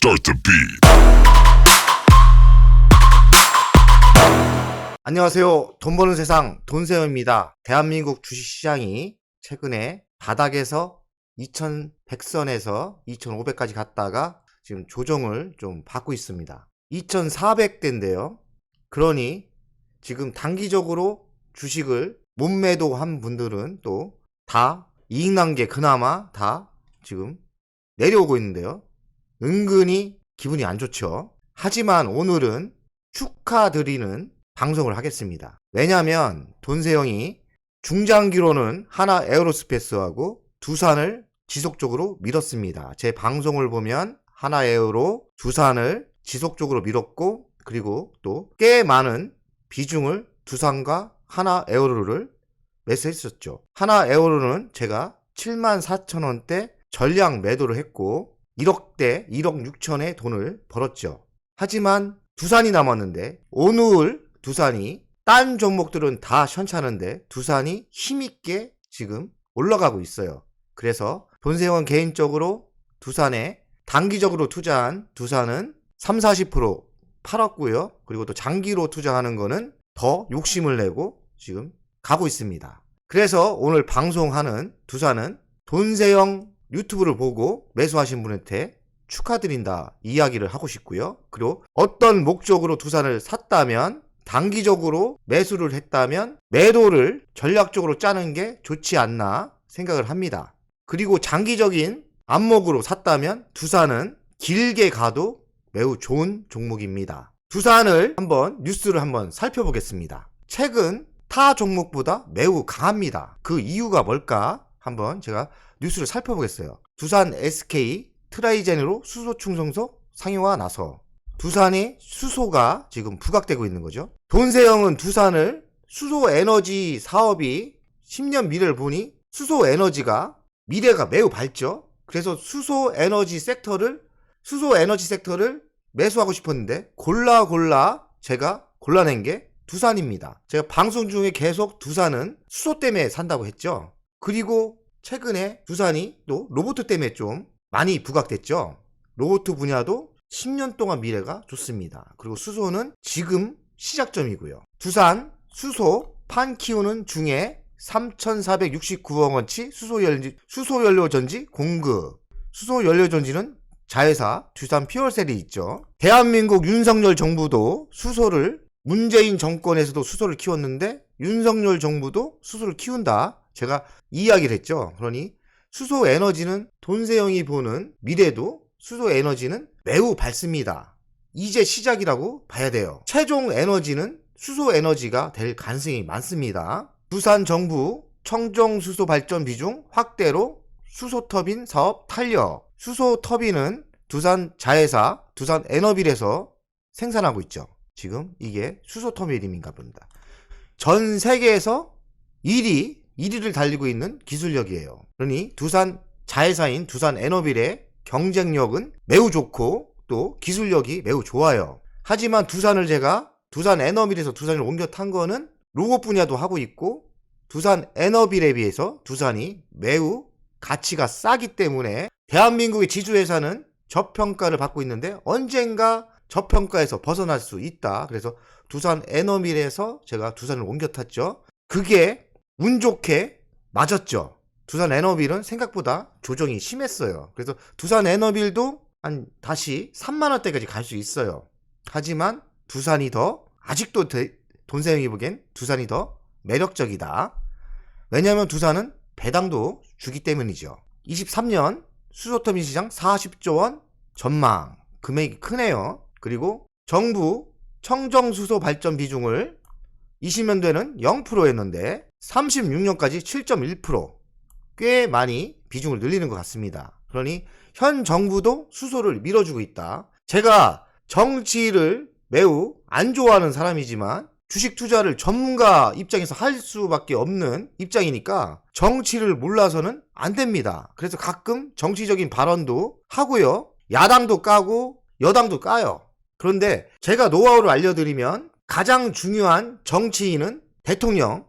Start the beat. 안녕하세요. 돈 버는 세상 돈세어입니다. 대한민국 주식시장이 최근에 바닥에서 2100선에서 2500까지 갔다가 지금 조정을 좀 받고 있습니다. 2400대인데요. 그러니 지금 단기적으로 주식을 못 매도한 분들은 또 다 이익 난 게 그나마 다 지금 내려오고 있는데요. 은근히 기분이 안 좋죠. 하지만 오늘은 축하드리는 방송을 하겠습니다. 왜냐하면 돈세영이 중장기로는 하나 에어로스페이스하고 두산을 지속적으로 밀었습니다. 제 방송을 보면 하나 에어로 두산을 지속적으로 밀었고, 그리고 또 꽤 많은 비중을 두산과 하나 에어로를 매수했었죠. 하나 에어로는 제가 74,000원대 전량 매도를 했고 1억대 1억 6천의 돈을 벌었죠. 하지만 두산이 남았는데 오늘 두산이 딴 종목들은 다 현찮은데 두산이 힘있게 지금 올라가고 있어요. 그래서 돈세원 개인적으로 두산에 단기적으로 투자한 두산은 30-40% 팔았고요. 그리고 또 장기로 투자하는 거는 더 욕심을 내고 지금 가고 있습니다. 그래서 오늘 방송하는 두산은 돈세영 유튜브를 보고 매수하신 분한테 축하드린다 이야기를 하고 싶고요. 그리고 어떤 목적으로 두산을 샀다면 단기적으로 매수를 했다면 매도를 전략적으로 짜는 게 좋지 않나 생각을 합니다. 그리고 장기적인 안목으로 샀다면 두산은 길게 가도 매우 좋은 종목입니다. 두산을 뉴스를 한번 살펴보겠습니다. 최근 타 종목보다 매우 강합니다. 그 이유가 뭘까? 한번 제가 뉴스를 살펴보겠어요. 두산 SK 트라이젠으로 수소 충성소 상용화 나서 두산의 수소가 지금 부각되고 있는 거죠. 돈세영은 두산을 수소 에너지 사업이 10년 미래를 보니 수소 에너지가 미래가 매우 밝죠. 그래서 수소 에너지 섹터를 매수하고 싶었는데 골라 제가 골라낸 게 두산입니다. 제가 방송 중에 계속 두산은 수소 때문에 산다고 했죠. 그리고 최근에 두산이 또 로봇 때문에 좀 많이 부각됐죠. 로봇 분야도 10년 동안 미래가 좋습니다. 그리고 수소는 지금 시작점이고요. 두산 수소 판 키우는 중에 3,469억 원치 수소연료전지 공급. 수소연료전지는 자회사 두산 퓨얼셀이 있죠. 대한민국 윤석열 정부도 수소를 문재인 정권에서도 수소를 키웠는데 윤석열 정부도 수소를 키운다. 제가 이야기를 했죠. 그러니 수소 에너지는 돈세영이 보는 미래도 수소 에너지는 매우 밝습니다. 이제 시작이라고 봐야 돼요. 최종 에너지는 수소 에너지가 될 가능성이 많습니다. 두산 정부 청정 수소 발전 비중 확대로 수소 터빈 사업 탄력. 수소 터빈은 두산 자회사 두산 에너빌에서 생산하고 있죠. 지금 이게 수소 터빈인가 봅니다. 전 세계에서 1위를 달리고 있는 기술력이에요. 그러니 두산 자회사인 두산 에너빌의 경쟁력은 매우 좋고 또 기술력이 매우 좋아요. 하지만 제가 두산 에너빌에서 두산을 옮겨 탄 거는 로봇 분야도 하고 있고 두산 에너빌에 비해서 두산이 매우 가치가 싸기 때문에 대한민국의 지주회사는 저평가를 받고 있는데 언젠가 저평가에서 벗어날 수 있다. 그래서 두산 에너빌에서 제가 두산을 옮겨 탔죠. 그게 운 좋게 맞았죠. 두산 에너빌은 생각보다 조정이 심했어요. 그래서 두산 에너빌도 다시 3만원대까지 갈 수 있어요. 하지만 두산이 아직도 돈세영이 보기엔 두산이 더 매력적이다. 왜냐하면 두산은 배당도 주기 때문이죠. 23년 수소터빈 시장 40조 원 전망. 금액이 크네요. 그리고 정부 청정수소 발전 비중을 20년도에는 0%였는데 36년까지 7.1%. 꽤 많이 비중을 늘리는 것 같습니다. 그러니 현 정부도 수소를 밀어주고 있다. 제가 정치를 매우 안 좋아하는 사람이지만 주식 투자를 전문가 입장에서 할 수밖에 없는 입장이니까 정치를 몰라서는 안 됩니다. 그래서 가끔 정치적인 발언도 하고요. 야당도 까고 여당도 까요. 그런데 제가 노하우를 알려드리면 가장 중요한 정치인은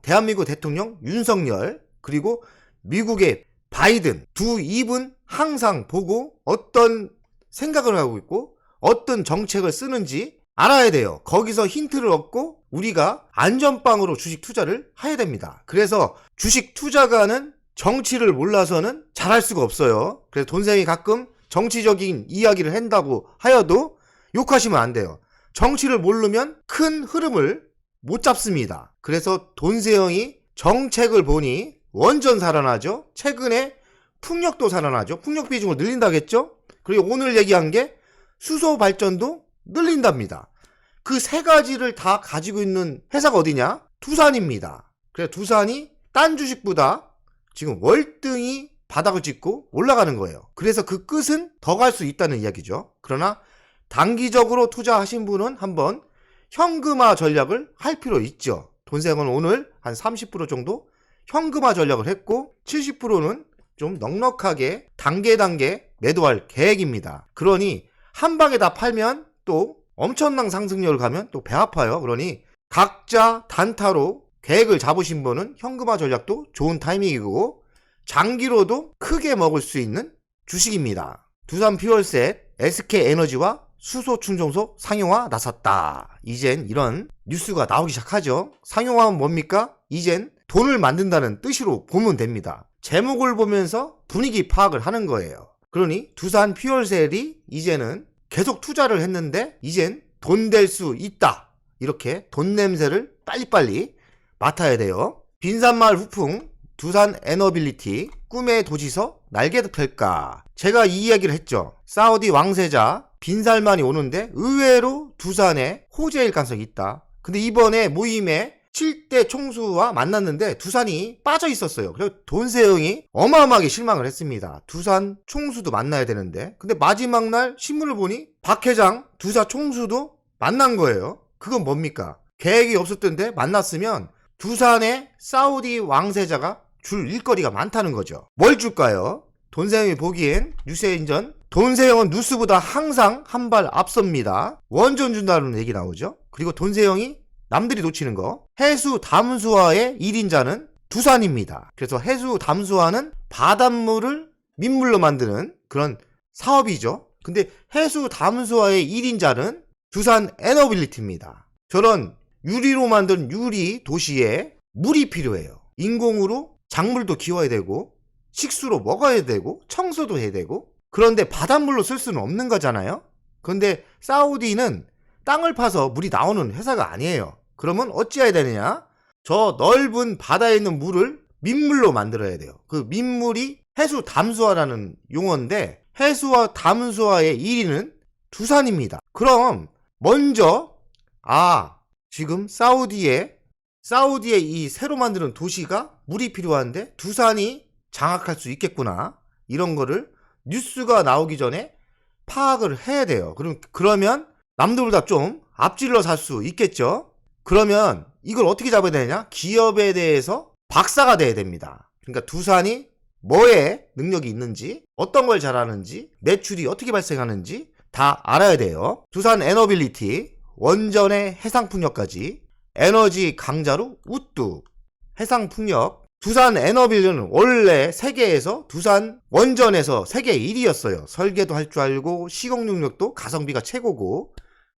대한민국 대통령 윤석열, 그리고 미국의 바이든 두 입은 항상 보고 어떤 생각을 하고 있고 어떤 정책을 쓰는지 알아야 돼요. 거기서 힌트를 얻고 우리가 안전빵으로 주식 투자를 해야 됩니다. 그래서 주식 투자가는 정치를 몰라서는 잘할 수가 없어요. 그래서 돈생이 가끔 정치적인 이야기를 한다고 하여도 욕하시면 안 돼요. 정치를 모르면 큰 흐름을 못 잡습니다. 그래서 돈세형이 정책을 보니 원전 살아나죠. 최근에 풍력도 살아나죠. 풍력 비중을 늘린다겠죠. 그리고 오늘 얘기한 게 수소 발전도 늘린답니다. 그 세 가지를 다 가지고 있는 회사가 어디냐? 두산입니다. 그래서 두산이 딴 주식보다 지금 월등히 바닥을 찍고 올라가는 거예요. 그래서 그 끝은 더 갈 수 있다는 이야기죠. 그러나 단기적으로 투자하신 분은 한번 현금화 전략을 할 필요 있죠. 돈생은 오늘 한 30% 정도 현금화 전략을 했고 70%는 좀 넉넉하게 단계 매도할 계획입니다. 그러니 한 방에 다 팔면 또 엄청난 상승률을 가면 또 배 아파요. 그러니 각자 단타로 계획을 잡으신 분은 현금화 전략도 좋은 타이밍이고 장기로도 크게 먹을 수 있는 주식입니다. 두산 퓨얼셋, SK에너지와 수소 충전소 상용화 나섰다. 이젠 이런 뉴스가 나오기 시작하죠. 상용화는 뭡니까? 이젠 돈을 만든다는 뜻으로 보면 됩니다. 제목을 보면서 분위기 파악을 하는 거예요. 그러니 두산 퓨얼셀이 이제는 계속 투자를 했는데 이젠 돈 될 수 있다. 이렇게 돈 냄새를 빨리빨리 맡아야 돼요. 빈산마을 후풍, 두산 에너빌리티, 꿈의 도지서 날개도 펼까. 제가 이 이야기를 했죠. 사우디 왕세자 빈살만이 오는데 의외로 두산에 호재일 가능성이 있다. 근데 이번에 모임에 7대 총수와 만났는데 두산이 빠져 있었어요. 그래서 돈세형이 어마어마하게 실망을 했습니다. 두산 총수도 만나야 되는데 근데 마지막 날 신문을 보니 박 회장 두산 총수도 만난 거예요. 그건 뭡니까? 계획이 없었던데 만났으면 두산에 사우디 왕세자가 줄 일거리가 많다는 거죠. 뭘 줄까요? 돈세형이 보기엔 뉴스엔전 돈세형은 뉴스보다 항상 한 발 앞섭니다. 원전 준다는 얘기 나오죠. 그리고 돈세형이 남들이 놓치는 거 해수 담수화의 1인자는 두산입니다. 그래서 해수 담수화는 바닷물을 민물로 만드는 그런 사업이죠. 근데 해수 담수화의 1인자는 두산 에너빌리티입니다. 저런 유리로 만든 유리 도시에 물이 필요해요. 인공으로 작물도 키워야 되고 식수로 먹어야 되고 청소도 해야 되고 그런데 바닷물로 쓸 수는 없는 거잖아요. 그런데 사우디는 땅을 파서 물이 나오는 회사가 아니에요. 그러면 어찌해야 되느냐? 저 넓은 바다에 있는 물을 민물로 만들어야 돼요. 그 민물이 해수 담수화라는 용어인데 해수와 담수화의 1위는 두산입니다. 그럼 먼저 지금 사우디에 이 새로 만드는 도시가 물이 필요한데 두산이 장악할 수 있겠구나. 이런 거를 뉴스가 나오기 전에 파악을 해야 돼요. 그러면 남들보다 좀 앞질러 살 수 있겠죠. 그러면 이걸 어떻게 잡아야 되냐? 기업에 대해서 박사가 돼야 됩니다. 그러니까 두산이 뭐에 능력이 있는지, 어떤 걸 잘하는지, 매출이 어떻게 발생하는지 다 알아야 돼요. 두산 에너빌리티, 원전의 해상풍력까지 에너지 강자로 우뚝 해상풍력. 두산 에너빌리티는 원래 세계에서 두산 원전에서 세계 1위였어요. 설계도 할 줄 알고 시공 능력도 가성비가 최고고.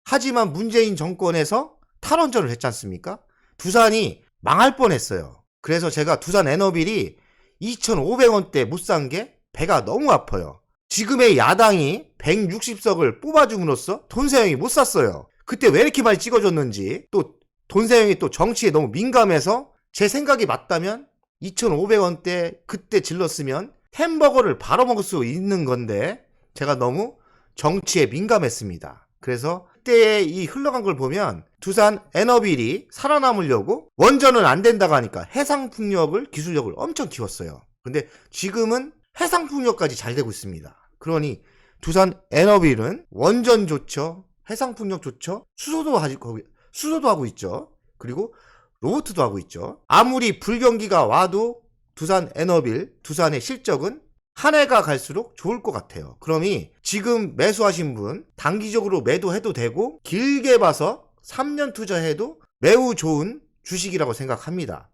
하지만 문재인 정권에서 탈원전을 했지 않습니까? 두산이 망할 뻔했어요. 그래서 제가 두산 에너빌이 2,500원대 못 산 게 배가 너무 아파요. 지금의 야당이 160석을 뽑아줌으로써 돈세형이 못 샀어요. 그때 왜 이렇게 많이 찍어줬는지. 또 돈세형이 또 정치에 너무 민감해서 제 생각이 맞다면 2,500원대 그때 질렀으면 햄버거를 바로 먹을 수 있는 건데 제가 너무 정치에 민감했습니다. 그래서 그때의 이 흘러간 걸 보면 두산 에너빌이 살아남으려고 원전은 안 된다고 하니까 해상풍력을 기술력을 엄청 키웠어요. 근데 지금은 해상풍력까지 잘 되고 있습니다. 그러니 두산 에너빌은 원전 좋죠. 해상풍력 좋죠. 수소도 하고 있죠. 그리고 로보트도 하고 있죠. 아무리 불경기가 와도 두산 에너빌, 두산의 실적은 한 해가 갈수록 좋을 것 같아요. 그러니 지금 매수하신 분 단기적으로 매도해도 되고 길게 봐서 3년 투자해도 매우 좋은 주식이라고 생각합니다.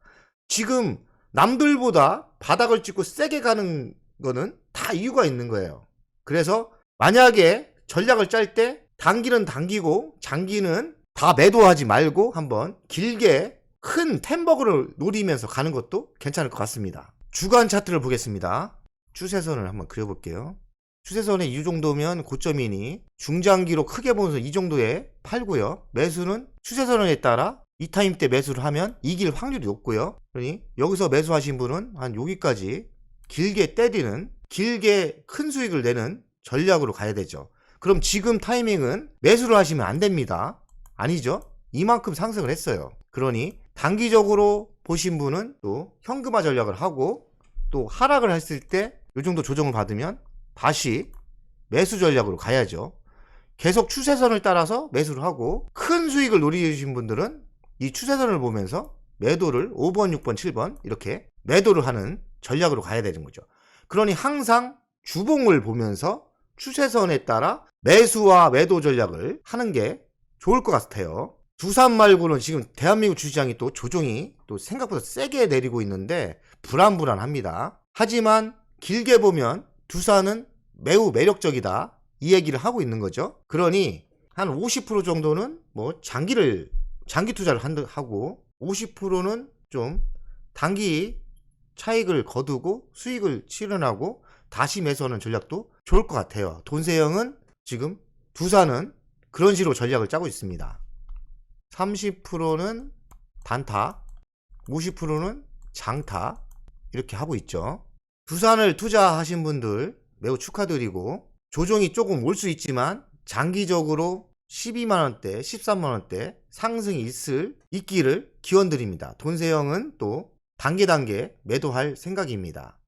지금 남들보다 바닥을 찍고 세게 가는 거는 다 이유가 있는 거예요. 그래서 만약에 전략을 짤 때 단기는 당기고 장기는 다 매도하지 말고 한번 길게 큰 템버그를 노리면서 가는 것도 괜찮을 것 같습니다. 주간 차트를 보겠습니다. 추세선을 한번 그려볼게요. 추세선에 이 정도면 고점이니 중장기로 크게 보면서 이 정도에 팔고요. 매수는 추세선에 따라 이 타임 때 매수를 하면 이길 확률이 높고요. 그러니 여기서 매수하신 분은 한 여기까지 길게 때리는, 길게 큰 수익을 내는 전략으로 가야 되죠. 그럼 지금 타이밍은 매수를 하시면 안 됩니다. 아니죠? 이만큼 상승을 했어요. 그러니 단기적으로 보신 분은 또 현금화 전략을 하고, 또 하락을 했을 때 이 정도 조정을 받으면 다시 매수 전략으로 가야죠. 계속 추세선을 따라서 매수를 하고, 큰 수익을 노리신 분들은 이 추세선을 보면서 매도를 5번, 6번, 7번 이렇게 매도를 하는 전략으로 가야 되는 거죠. 그러니 항상 주봉을 보면서 추세선에 따라 매수와 매도 전략을 하는 게 좋을 것 같아요. 두산 말고는 지금 대한민국 주시장이 또 조정이 또 생각보다 세게 내리고 있는데 불안합니다. 하지만 길게 보면 두산은 매우 매력적이다, 이 얘기를 하고 있는 거죠. 그러니 한 50% 정도는 뭐 장기 투자를 하고, 50%는 좀 단기 차익을 거두고 수익을 실현하고 다시 매수하는 전략도 좋을 것 같아요. 돈세형은 지금 두산은 그런 식으로 전략을 짜고 있습니다. 30%는 단타, 50%는 장타 이렇게 하고 있죠. 두산을 투자하신 분들 매우 축하드리고, 조정이 조금 올 수 있지만 장기적으로 12만원대, 13만원대 상승이 있기를 기원드립니다. 돈세형은 또 단계 매도할 생각입니다.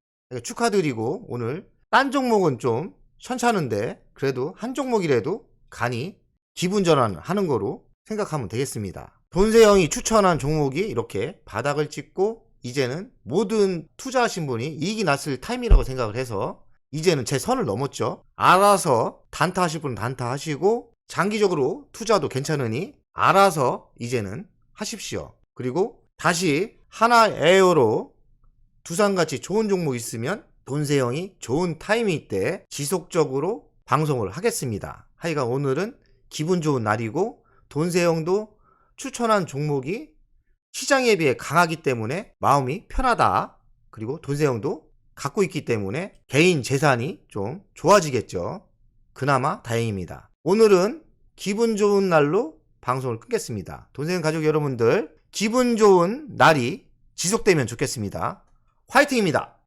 축하드리고, 오늘 딴 종목은 좀 현찮은데 그래도 한 종목이라도 간이 기분 전환하는 거로 생각하면 되겠습니다. 돈세형이 추천한 종목이 이렇게 바닥을 찍고, 이제는 모든 투자하신 분이 이익이 났을 타임이라고 생각을 해서 이제는 제 선을 넘었죠. 알아서 단타 하실 분은 단타 하시고, 장기적으로 투자도 괜찮으니 알아서 이제는 하십시오. 그리고 다시 하나에어로 두산같이 좋은 종목 있으면 돈세형이 좋은 타이밍 때 지속적으로 방송을 하겠습니다. 하여간 오늘은 기분 좋은 날이고, 돈세형도 추천한 종목이 시장에 비해 강하기 때문에 마음이 편하다. 그리고 돈세형도 갖고 있기 때문에 개인 재산이 좀 좋아지겠죠. 그나마 다행입니다. 오늘은 기분 좋은 날로 방송을 끊겠습니다. 돈세형 가족 여러분들, 기분 좋은 날이 지속되면 좋겠습니다. 화이팅입니다.